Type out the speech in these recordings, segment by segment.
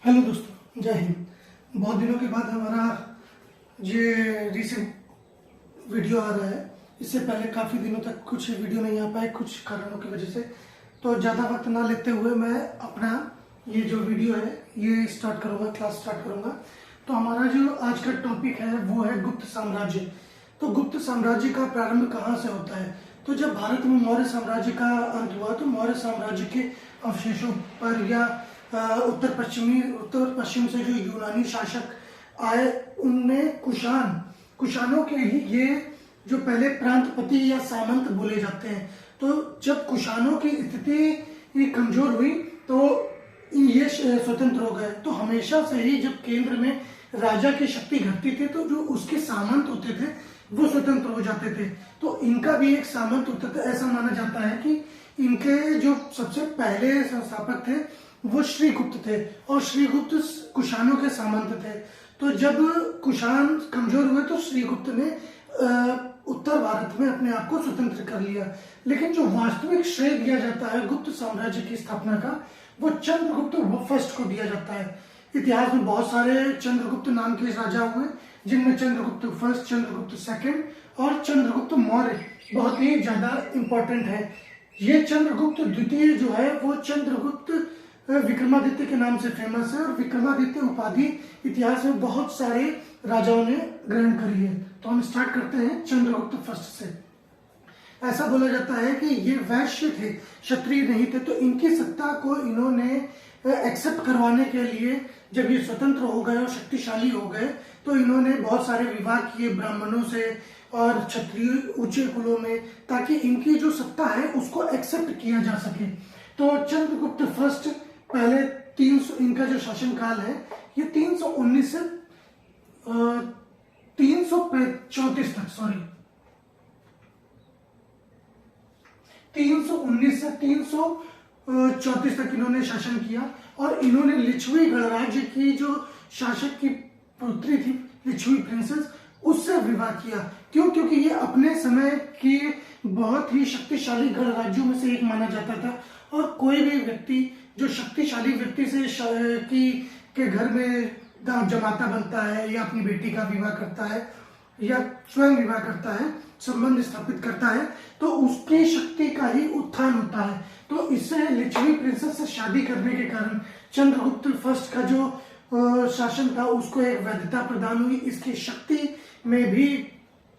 Hello दोस्तों, जय हिंद। बहुत दिनों के बाद हमारा ये रीसेंट वीडियो आ रहा है। इससे पहले काफ़ी दिनों तक कुछ वीडियो नहीं आ पाए कुछ कारणों की वजह से। तो ज़्यादा वक्त ना लेते हुए मैं अपना ये जो वीडियो है ये स्टार्ट करूँगा, क्लास स्टार्ट करूँगा। तो हमारा जो आज का टॉपिक है वो है गुप्त साम्राज्य। तो गुप्त साम्राज्य का प्रारंभ कहाँ से होता है? तो जब भारत में मौर्य साम्राज्य का अंत हुआ तो मौर्य साम्राज्य के अवशेषों पर या उत्तर पश्चिम से जो यूनानी शासक आए उनने कुषाणों के ही ये जो पहले प्रांतपति या सामंत बोले जाते हैं। तो जब कुषाणों की स्थिति कमजोर हुई तो ये स्वतंत्र हो गए। तो हमेशा से ही जब केंद्र में राजा की शक्ति घटती थी तो जो उसके सामंत होते थे वो स्वतंत्र हो जाते थे। तो इनका भी एक सामंत होता था। ऐसा माना जाता है कि इनके जो सबसे पहले संस्थापक थे वो श्रीगुप्त थे और श्रीगुप्त कुषाणों के सामंत थे। तो जब कुषाण कमजोर हुए तो श्रीगुप्त ने उत्तर भारत में अपने आप को स्वतंत्र कर लिया। लेकिन जो वास्तविक श्रेय दिया जाता है गुप्त साम्राज्य की स्थापना का वो चंद्रगुप्त फर्स्ट को दिया जाता है। इतिहास में बहुत सारे चंद्रगुप्त नाम के राजा हुए जिनमें चंद्रगुप्त फर्स्ट, चंद्रगुप्त सेकंड और चंद्रगुप्त मौर्य बहुत ही ज्यादा इंपॉर्टेंट है। ये चंद्रगुप्त द्वितीय जो है वो चंद्रगुप्त विक्रमादित्य के नाम से फेमस है और विक्रमादित्य उपाधि इतिहास में बहुत सारे राजाओं ने ग्रहण करी है। तो हम स्टार्ट करते हैं चंद्रगुप्त फर्स्ट से। ऐसा बोला जाता है कि ये वैश्य थे, क्षत्रिय नहीं थे। तो इनकी सत्ता को इन्होंने एक्सेप्ट करवाने के लिए जब ये स्वतंत्र हो गए और शक्तिशाली हो गए तो इन्होंने बहुत सारे विवाह किए ब्राह्मणों से और क्षत्रिय ऊंचे कुलों में, ताकि इनकी जो सत्ता है उसको एक्सेप्ट किया जा सके। तो चंद्रगुप्त फर्स्ट पहले 300 इनका जो शासन काल है ये 319 से 334 तक 319 से 334 तक इन्होंने शासन किया। और इन्होंने लिच्छवी गणराज्य की जो शासक की पुत्री थी लिच्छवी प्रिंसेस उससे विवाह किया। क्यों? क्योंकि ये अपने समय की बहुत ही शक्तिशाली गणराज्यों में से एक माना जाता था। और कोई भी व्यक्ति जो शक्तिशाली व्यक्ति से के घर में जमाता बनता है या अपनी बेटी का विवाह करता है या स्वयं विवाह करता है, संबंध स्थापित करता है तो उसकी शक्ति का ही उत्थान होता है। तो इससे लिच्छवी प्रिंसेस से शादी करने के कारण चंद्रगुप्त फर्स्ट का जो शासन था उसको एक वैधता प्रदान हुई, इसकी शक्ति में भी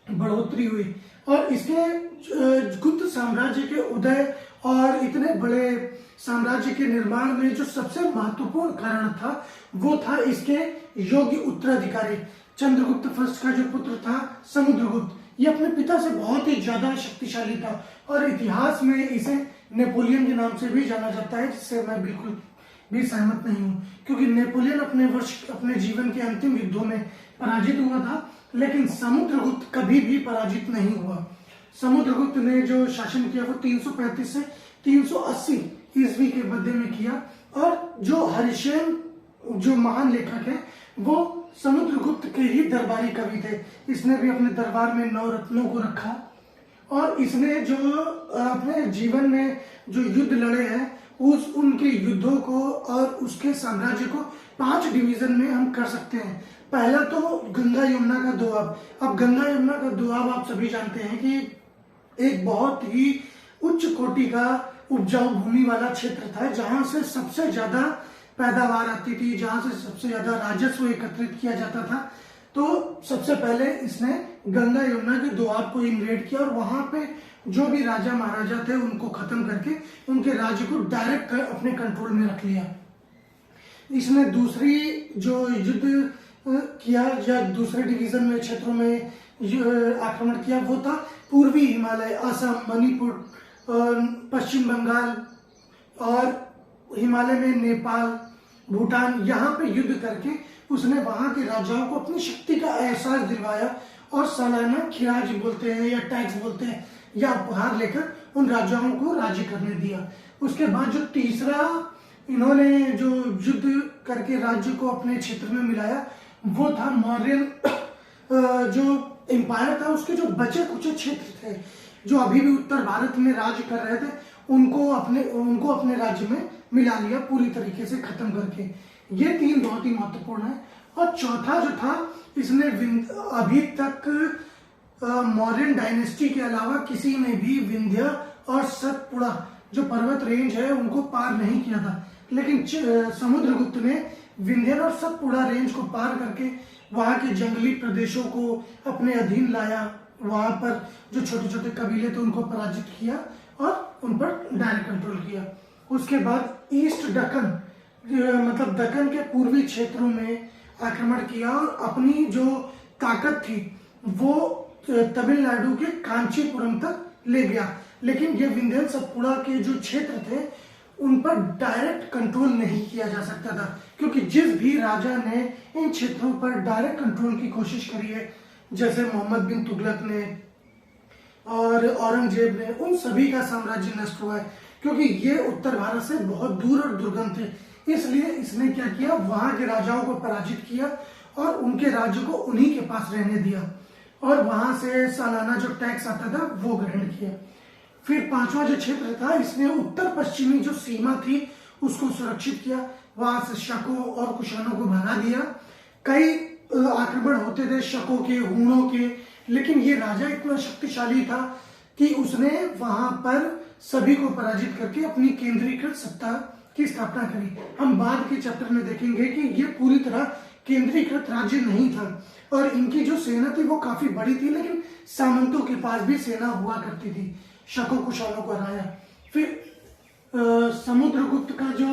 बढ़ोतरी हुई। और इसके गुप्त साम्राज्य के उदय और इतने बड़े साम्राज्य के निर्माण में जो सबसे महत्वपूर्ण कारण था वो था इसके योग्य उत्तराधिकारी। चंद्रगुप्त फर्स्ट का जो पुत्र था समुद्रगुप्त, ये अपने पिता से बहुत ही ज्यादा शक्तिशाली था और इतिहास में इसे नेपोलियन के नाम से भी जाना जाता है, जिससे मैं बिल्कुल भी सहमत नहीं हूँ। क्योंकि नेपोलियन अपने जीवन के अंतिम युद्धों में पराजित हुआ था लेकिन समुद्रगुप्त कभी भी पराजित नहीं हुआ। समुद्रगुप्त ने जो शासन किया वो 335 से 380 ईस्वी के मध्य में किया। और जो हरिशेन जो महान लेखक है वो समुद्रगुप्त के ही दरबारी कवि थे। इसने भी अपने दरबार में 9 रत्नों को रखा और इसने जो अपने जीवन में जो युद्ध लड़े हैं उनके युद्धों को और उसके साम्राज्य को 5 डिवीजन में हम कर सकते हैं। पहला तो गंगा यमुना का दोआब। अब गंगा यमुना का दोआब आप सभी जानते हैं कि एक बहुत ही उच्च कोटि का उपजाऊ भूमि वाला क्षेत्र था जहां से सबसे ज्यादा पैदावार आती थी, जहां से सबसे ज्यादा राजस्व एकत्रित किया जाता था। तो सबसे पहले इसने गंगा यमुना के दोआब को इन्वेड किया और वहां पे जो भी राजा महाराजा थे उनको खत्म करके उनके राज्य को डायरेक्ट अपने कंट्रोल में रख लिया। इसने दूसरी जो युद्ध किया या दूसरे डिवीजन में क्षेत्रों में आक्रमण किया वो था पूर्वी हिमालय, असम, मणिपुर, पश्चिम बंगाल और हिमालय में नेपाल, भूटान, यहाँ पे युद्ध करके उसने वहां के राजाओं को अपनी शक्ति का एहसास दिलवाया और सालाना खिराज बोलते हैं या टैक्स बोलते हैं या उपहार लेकर उन राजाओं को राज्य करने दिया। उसके बाद जो तीसरा इन्होंने जो युद्ध करके राज्य को अपने क्षेत्र में मिलाया वो था मौर्यन जो एम्पायर था उसके जो बचे कुचे क्षेत्र थे जो अभी भी उत्तर भारत में राज्य कर रहे थे उनको अपने राज्य में मिला लिया पूरी तरीके से खत्म करके। ये 3 बहुत ही महत्वपूर्ण है। और चौथा जो था, इसने अभी तक मौर्यन डायनेस्टी के अलावा किसी ने भी विंध्य और सतपुड़ा जो पर्वत रेंज है उनको पार नहीं किया था, लेकिन समुद्रगुप्त ने विंध्य और सतपुड़ा रेंज को पार करके वहां के जंगली प्रदेशों को अपने अधीन लाया। वहां पर जो छोटे छोटे कबीले थे उनको पराजित किया और उन पर डायरेक्ट कंट्रोल किया। उसके बाद ईस्ट दक्कन, मतलब दक्कन के पूर्वी क्षेत्रों में आक्रमण किया और अपनी जो ताकत थी वो तमिलनाडु के कांचीपुरम तक ले गया। लेकिन ये विंध्य सतपुड़ा के जो क्षेत्र थे उन पर डायरेक्ट कंट्रोल नहीं किया जा सकता था, क्योंकि जिस भी राजा ने इन क्षेत्रों पर डायरेक्ट कंट्रोल की कोशिश करी है, जैसे मोहम्मद बिन तुगलक ने और औरंगजेब ने, उन सभी का साम्राज्य नष्ट हुआ है, क्योंकि ये उत्तर भारत से बहुत दूर और दुर्गम थे। इसलिए इसने क्या किया, वहां के राजाओं को पराजित किया और उनके राज्य को उन्हीं के पास रहने दिया और वहां से सालाना जो टैक्स आता था वो ग्रहण किया। फिर पांचवा जो क्षेत्र था, इसने उत्तर पश्चिमी जो सीमा थी उसको सुरक्षित किया, वहां से शकों और कुषाणों को भगा दिया। कई आक्रमण होते थे शकों के, हूणों के, लेकिन ये राजा इतना शक्तिशाली था कि उसने वहां पर सभी को पराजित करके अपनी केंद्रीकृत सत्ता की स्थापना करी। हम बाद के चैप्टर में देखेंगे कि ये पूरी तरह केंद्रीकृत राज्य नहीं था और इनकी जो सेना थी वो काफी बड़ी थी, लेकिन सामंतों के पास भी सेना हुआ करती थी। शकों कुशालों को हराया। फिर समुद्रगुप्त का जो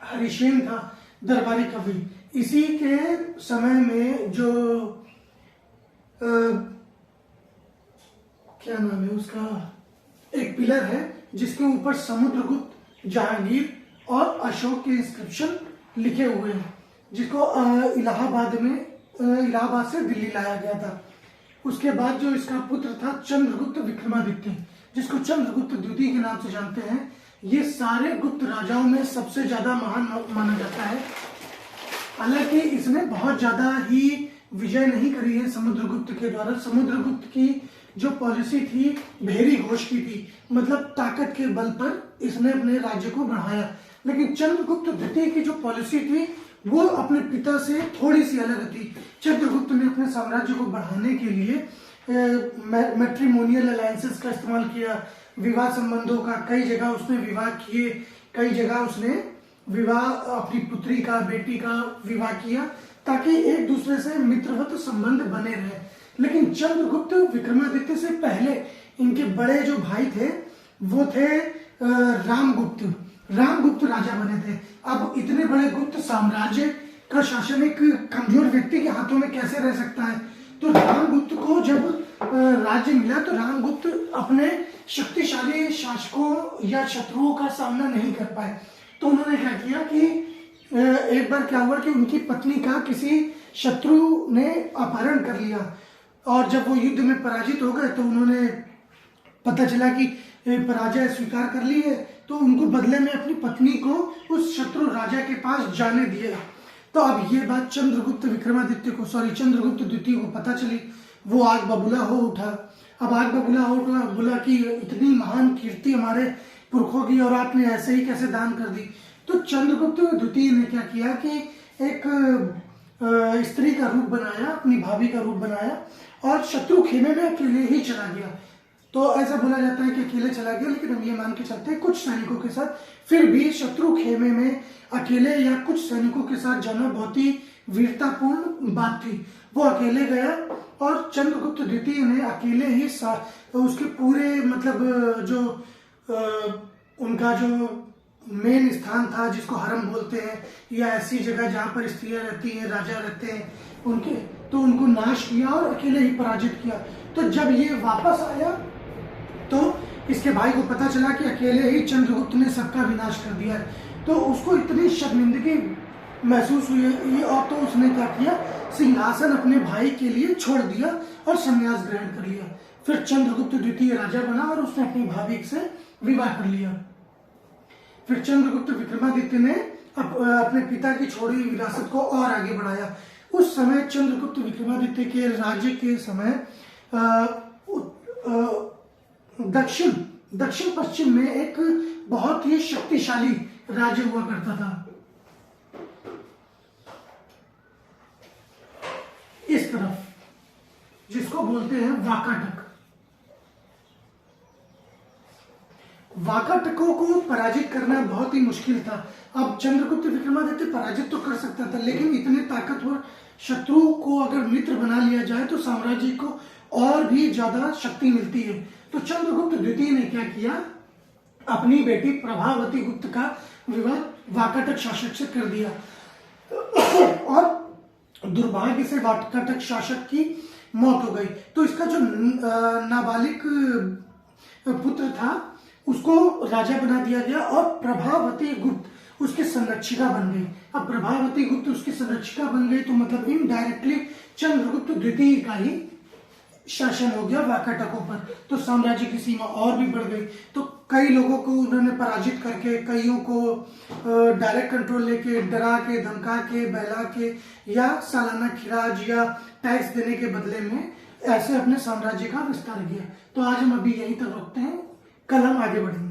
हरिसेन था, दरबारी कवि, इसी के समय में जो क्या नाम है उसका, एक पिलर है जिसके ऊपर समुद्रगुप्त, जहांगीर और अशोक के इंस्क्रिप्शन लिखे हुए हैं, जिसको इलाहाबाद से दिल्ली लाया गया था। उसके बाद जो इसका पुत्र था चंद्रगुप्त विक्रमादित्य, जिसको चंद्रगुप्त द्वितीय के नाम से जानते हैं, ये सारे गुप्त राजाओं में सबसे ज्यादा महान माना जाता है। हालांकि इसने बहुत ज्यादा ही विजय नहीं करी है समुद्रगुप्त के द्वारा। समुद्रगुप्त की जो पॉलिसी थी भेरी घोष की थी, मतलब ताकत के बल पर इसने अपने राज्य को बढ़ाया। लेकिन चंद्रगुप्त द्वितीय की जो पॉलिसी थी वो अपने पिता से थोड़ी सी अलग थी। चंद्रगुप्त ने अपने साम्राज्य को बढ़ाने के लिए मैट्रिमोनियल अलायंसेस का इस्तेमाल किया, विवाह संबंधों का, कई जगह उसने विवाह किए, कई जगह उसने विवाह अपनी पुत्री का, बेटी का विवाह किया, ताकि एक दूसरे से मित्रवत संबंध बने रहे। लेकिन चंद्रगुप्त विक्रमादित्य से पहले इनके बड़े जो भाई थे वो थे रामगुप्त राजा बने थे। अब इतने बड़े गुप्त साम्राज्य का शासन एक कमजोर व्यक्ति के हाथों में कैसे रह सकता है? तो रामगुप्त को जब राज्य मिला तो रामगुप्त अपने शक्तिशाली शासकों या शत्रुओं का सामना नहीं कर पाए। तो उन्होंने क्या किया कि एक बार क्या हुआ कि उनकी पत्नी का किसी शत्रु ने अपहरण कर लिया और जब वो युद्ध में पराजित हो गए तो उन्होंने, पता चला कि पराजय स्वीकार कर ली है, तो उनको बदले में अपनी पत्नी को उस शत्रु राजा के पास जाने दिया। तो अब ये बात चंद्रगुप्त द्वितीय को पता चली। वो आग बबूला हो उठा। अब आग बबूला हो उठा, बोला कि इतनी महान कीर्ति हमारे पुरखों की और आपने ऐसे ही कैसे दान कर दी। तो चंद्रगुप्त द्वितीय ने क्या किया कि एक स्त्री का रूप बनाया, अपनी भाभी का रूप बनाया और शत्रु खेमे में अकेले ही चला गया। तो ऐसा बोला जाता है कि अकेले चला गया, लेकिन हम ये मान के चलते हैं कुछ सैनिकों के साथ। फिर भी शत्रु खेमे में अकेले या कुछ सैनिकों के साथ जाना बहुत ही वीरतापूर्ण बात थी। वो अकेले गया और चंद्रगुप्त द्वितीय ने अकेले ही उसके पूरे, मतलब जो उनका जो मेन स्थान था जिसको हरम बोलते हैं, या ऐसी जगह जहाँ पर स्त्रियां रहती हैं, राजा रहते हैं उनके, तो उनको नाश किया और अकेले ही पराजित किया। तो जब ये वापस आया तो इसके भाई को पता चला कि अकेले ही चंद्रगुप्त ने सबका विनाश कर दिया है। तो उसको इतनी शर्मिंदगी महसूस हुई और तो उसने क्या किया, सिंहासन अपने भाई के लिए छोड़ दिया और संन्यास ग्रहण कर लिया। फिर चंद्रगुप्त द्वितीय राजा बना और उसने अपनी भाभी से विवाह कर लिया। फिर चंद्रगुप्त विक्रमादित्य ने अपने पिता की छोड़ी हुई विरासत को और आगे बढ़ाया। उस समय चंद्रगुप्त विक्रमादित्य के राज्य के समय दक्षिण पश्चिम में एक बहुत ही शक्तिशाली राज्य हुआ करता था। इस तरफ, जिसको बोलते हैं वाकाटक। वाकाटकों को पराजित करना बहुत ही मुश्किल था। अब चंद्रगुप्त विक्रमादित्य पराजित तो कर सकता था, लेकिन इतने ताकतवर शत्रु को अगर मित्र बना लिया जाए तो साम्राज्य को और भी ज्यादा शक्ति मिलती है। तो चंद्रगुप्त द्वितीय ने क्या किया, अपनी बेटी प्रभावती गुप्त का विवाह वाकाटक शासक से कर दिया और दुर्भाग्य से वाकाटक शासक की मौत हो गई। तो इसका जो नाबालिग पुत्र था उसको राजा बना दिया गया और प्रभावती गुप्त उसके संरक्षिका बन गई। अब प्रभावती गुप्त उसकी संरक्षिका बन गई तो मतलब इनडायरेक्टली चंद्रगुप्त द्वितीय का ही शासन हो गया वाकाटकों पर। तो साम्राज्य की सीमा और भी बढ़ गई। तो कई लोगों को उन्होंने पराजित करके, कईयों को डायरेक्ट कंट्रोल लेके, डरा के, धमका के, बहला के या सालाना खिराज या टैक्स देने के बदले में ऐसे अपने साम्राज्य का विस्तार किया। तो आज हम अभी यहीं तक रुकते हैं, कल हम आगे बढ़ेंगे।